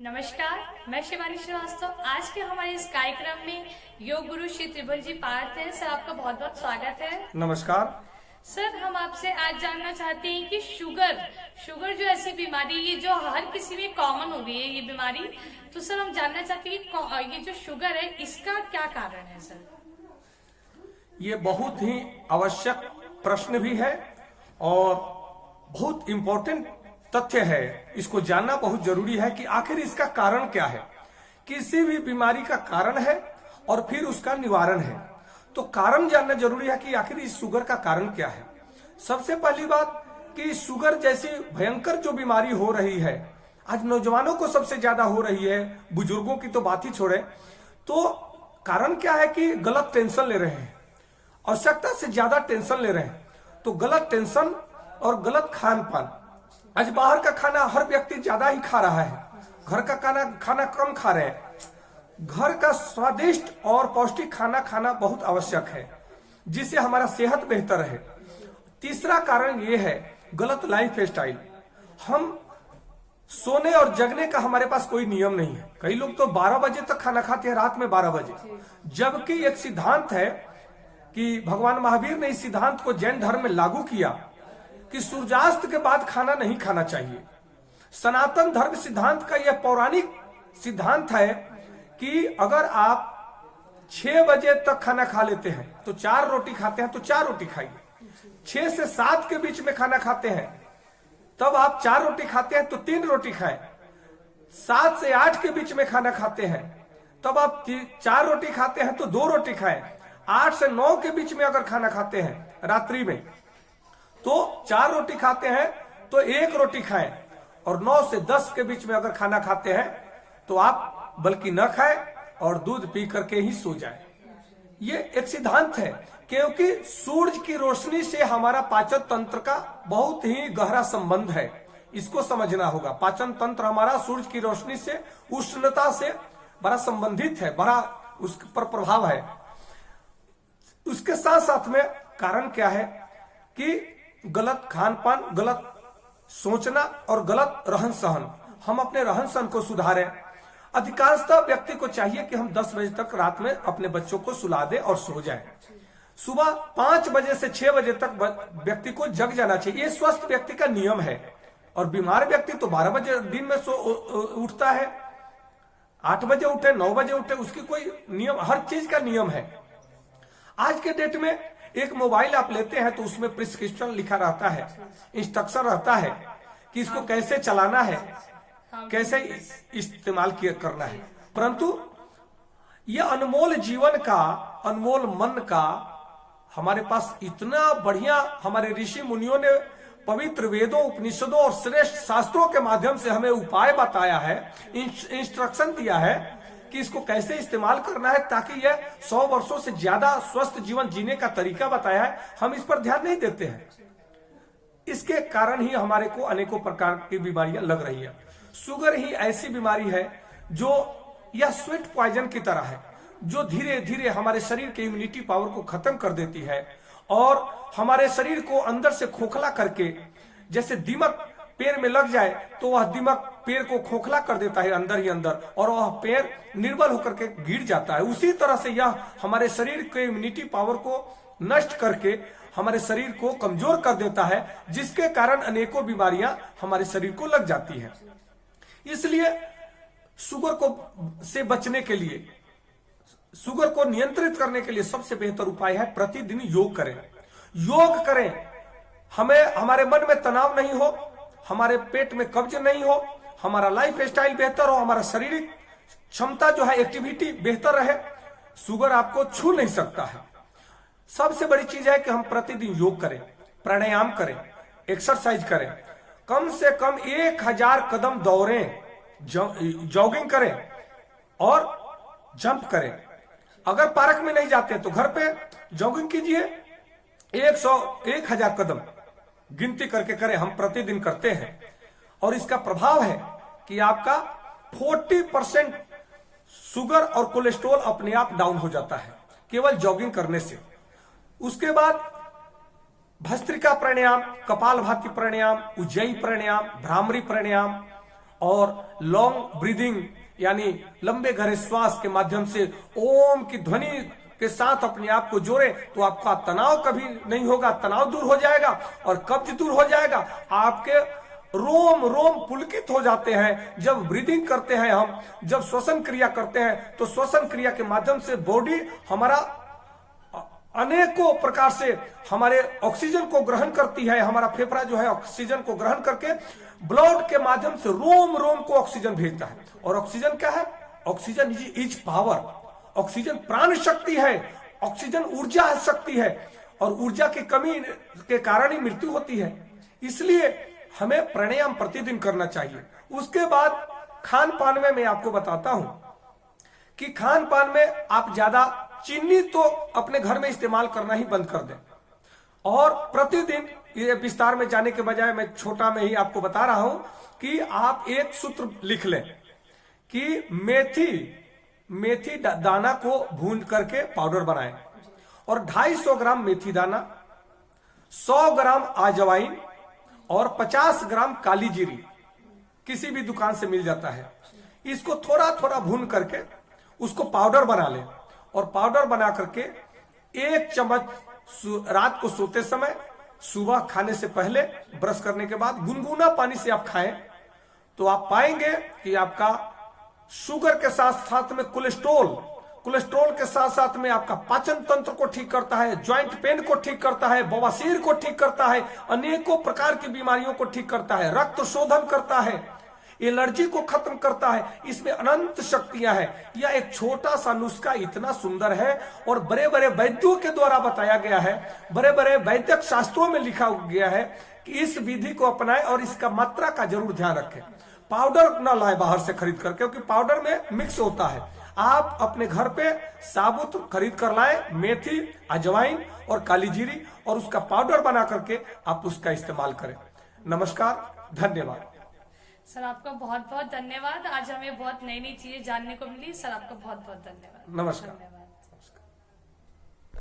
नमस्कार, मैं शिवानी श्रीवास्तव। आज के हमारे इस कार्यक्रम में योग गुरु श्री त्रिभुवन जी पार्थ हैं। सर, आपका बहुत बहुत स्वागत है। नमस्कार सर, हम आपसे आज जानना चाहते हैं कि शुगर जो ऐसी बीमारी ये जो हर किसी में कॉमन हो गई है ये बीमारी, तो सर हम जानना चाहते हैं कि ये जो शुगर है इसका क्या कारण है सर? ये बहुत ही आवश्यक प्रश्न भी है और बहुत इम्पोर्टेंट तथ्य है। इसको जानना बहुत जरूरी है कि आखिर इसका कारण क्या है। किसी भी बीमारी का कारण है और फिर उसका निवारण है, तो कारण जानना जरूरी है कि आखिर इस शुगर का कारण क्या है। सबसे पहली बात कि शुगर जैसी भयंकर जो बीमारी हो रही है, आज नौजवानों को सबसे ज्यादा हो रही है, बुजुर्गों की तो बात ही छोड़े। तो कारण क्या है कि गलत टेंशन ले रहे हैं, आवश्यकता से ज्यादा टेंशन ले रहे हैं। तो गलत टेंशन और गलत खान पान। आज बाहर का खाना हर व्यक्ति ज्यादा ही खा रहा है, घर का खाना कम खा रहे हैं। घर का स्वादिष्ट और पौष्टिक खाना खाना बहुत आवश्यक है, जिससे हमारा सेहत बेहतर रहे। तीसरा कारण ये है गलत लाइफ स्टाइल। हम सोने और जगने का हमारे पास कोई नियम नहीं है। कई लोग तो 12 बजे तक खाना खाते हैं, रात में 12 बजे, जबकि एक सिद्धांत है कि भगवान महावीर ने इस सिद्धांत को जैन धर्म में लागू किया कि सूर्यास्त के बाद खाना नहीं खाना चाहिए। सनातन धर्म सिद्धांत का यह पौराणिक सिद्धांत है कि अगर आप 6 बजे तक खाना खा लेते हैं तो 4 रोटी खाते हैं तो 4 रोटी खाइए। 6 से 7 के बीच में खाना खाते हैं तब आप 4 रोटी खाते हैं तो 3 रोटी खाएं। 7 से 8 के बीच में खाना खाते हैं तब आप 4 रोटी खाते हैं तो 2 रोटी खाएं। 8 से 9 के बीच में अगर खाना खाते हैं रात्रि में तो 4 रोटी खाते हैं तो 1 रोटी खाएं। और 9 से 10 के बीच में अगर खाना खाते हैं तो आप बल्कि न खाएं और दूध पी करके ही सो जाएं। ये एक सिद्धांत है, क्योंकि सूरज की रोशनी से हमारा पाचन तंत्र का बहुत ही गहरा संबंध है। इसको समझना होगा। पाचन तंत्र हमारा सूरज की रोशनी से, उष्णता से बड़ा संबंधित है, बड़ा उस पर प्रभाव है। उसके साथ साथ में कारण क्या है कि गलत खान पान, गलत सोचना और गलत रहन सहन। हम अपने रहन सहन को सुधारें। अधिकांशतः व्यक्ति को चाहिए कि हम 10 बजे तक रात में अपने बच्चों को सुला दें और सो जाएं। सुबह 5 बजे से 6 बजे तक व्यक्ति को जग जाना चाहिए। ये स्वस्थ व्यक्ति का नियम है। और बीमार व्यक्ति तो 12 बजे दिन में उठता है, 8 बजे उठे, 9 बजे उठे, उसकी कोई नियम, हर चीज का नियम है। आज के डेट में एक मोबाइल आप लेते हैं तो उसमें प्रिस्क्रिप्शन लिखा रहता है, इंस्ट्रक्शन रहता है कि इसको कैसे चलाना है, कैसे इस्तेमाल करना है। परंतु यह अनमोल जीवन का, अनमोल मन का हमारे पास इतना बढ़िया हमारे ऋषि मुनियों ने पवित्र वेदों, उपनिषदों और श्रेष्ठ शास्त्रों के माध्यम से हमें उपाय बताया है, इंस्ट्रक्शन दिया है कि इसको कैसे इस्तेमाल करना है, ताकि यह 100 वर्षों से ज्यादा स्वस्थ जीवन जीने का तरीका बताया है। हम इस पर ध्यान नहीं देते हैं। इसके कारण ही हमारे को अनेकों प्रकार की बीमारियां लग रही है। शुगर ही ऐसी बीमारी है जो यह स्वीट पॉइजन की तरह है, जो धीरे धीरे हमारे शरीर के इम्यूनिटी पावर को खत्म कर देती है और हमारे शरीर को अंदर से खोखला करके, जैसे दीमक पैर में लग जाए तो वह दीमक पैर को खोखला कर देता है अंदर ही अंदर, और वह पैर निर्बल होकर के गिर जाता है। उसी तरह से यह हमारे शरीर के इम्यूनिटी पावर को नष्ट करके हमारे शरीर को कमजोर कर देता है, जिसके कारण अनेकों बीमारियां हमारे शरीर को लग जाती हैं। इसलिए शुगर को से बचने के लिए, शुगर को नियंत्रित करने के लिए सबसे बेहतर उपाय है प्रतिदिन योग करें। योग करें, हमें हमारे मन में तनाव नहीं हो, हमारे पेट में कब्ज नहीं हो, हमारा लाइफ स्टाइल बेहतर हो, हमारा शारीरिक क्षमता जो है, एक्टिविटी बेहतर रहे। शुगर आपको छू नहीं सकता है। सबसे बड़ी चीज है कि हम प्रतिदिन योग करें, प्राणायाम करें, एक्सरसाइज करें, कम से कम 1000 कदम दौड़ें, जॉगिंग करें और जंप करें। अगर पार्क में नहीं जाते तो घर पे जॉगिंग कीजिए, 1000 कदम गिनती करके करें। हम प्रतिदिन करते हैं और इसका प्रभाव है कि आपका 40% शुगर और कोलेस्ट्रॉल अपने आप डाउन हो जाता है केवल जॉगिंग करने से। उसके बाद भस्त्रिका प्राणायाम, कपालभाति प्राणायाम, उज्जयी प्राणायाम, भ्रामरी प्राणायाम और लॉन्ग ब्रीदिंग यानी लंबे गहरे श्वास के माध्यम से ओम की ध्वनि के साथ अपने आप को जोड़े तो आपका तनाव कभी नहीं होगा, तनाव दूर हो जाएगा और कब्ज दूर हो जाएगा। आपके रोम रोम पुलकित हो जाते हैं जब ब्रीदिंग करते हैं। हम जब श्वसन क्रिया करते हैं तो श्वसन क्रिया के माध्यम से बॉडी हमारा अनेकों प्रकार से हमारे ऑक्सीजन को ग्रहण करती है। हमारा फेफड़ा जो है ऑक्सीजन को ग्रहण करके ब्लड के माध्यम से रोम रोम को ऑक्सीजन भेजता है। और ऑक्सीजन क्या है? Oxygen is power. ऑक्सीजन प्राण शक्ति है, ऑक्सीजन ऊर्जा शक्ति है और ऊर्जा की कमी के कारण ही मृत्यु होती है। इसलिए हमें प्राणायाम प्रतिदिन करना चाहिए। उसके बाद खान पान में मैं आपको बताता हूं कि खान पान में आप ज्यादा चीनी तो अपने घर में इस्तेमाल करना ही बंद कर दें और प्रतिदिन, ये विस्तार में जाने के बजाय मैं छोटा में ही आपको बता रहा हूं कि आप एक सूत्र लिख लें कि मेथी दाना को भून करके पाउडर बनाएं और 250 ग्राम मेथी दाना, 100 ग्राम अजवाइन और 50 ग्राम काली जीरी किसी भी दुकान से मिल जाता है। इसको थोड़ा थोड़ा भून करके उसको पाउडर बना लें और पाउडर बना करके 1 चम्मच रात को सोते समय, सुबह खाने से पहले, ब्रश करने के बाद गुनगुना पानी से आप खाएं तो आप पाएंगे कि आपका शुगर के साथ साथ में कोलेस्ट्रॉल के साथ साथ में आपका पाचन तंत्र को ठीक करता है, ज्वाइंट पेन को ठीक करता है, बवासीर को ठीक करता है, अनेकों प्रकार की बीमारियों को ठीक करता है, रक्त शोधन करता है, एलर्जी को खत्म करता है। इसमें अनंत शक्तियां हैं। यह एक छोटा सा नुस्खा इतना सुंदर है और बड़े बड़े वैद्यों के द्वारा बताया गया है, बड़े बड़े वैद्यक शास्त्रों में लिखा गया है कि इस विधि को अपनाएं और इसका मात्रा का जरूर ध्यान रखें। पाउडर न लाए बाहर से खरीद कर, क्योंकि पाउडर में मिक्स होता है। आप अपने घर पे साबुत खरीद कर लाए मेथी, अजवाइन और काली जीरी और उसका पाउडर बना करके आप उसका इस्तेमाल करें। नमस्कार, धन्यवाद। सर आपका बहुत बहुत धन्यवाद। आज हमें बहुत नई नई चीजें जानने को मिली। सर आपका बहुत बहुत धन्यवाद। नमस्कार। धन्यवाद।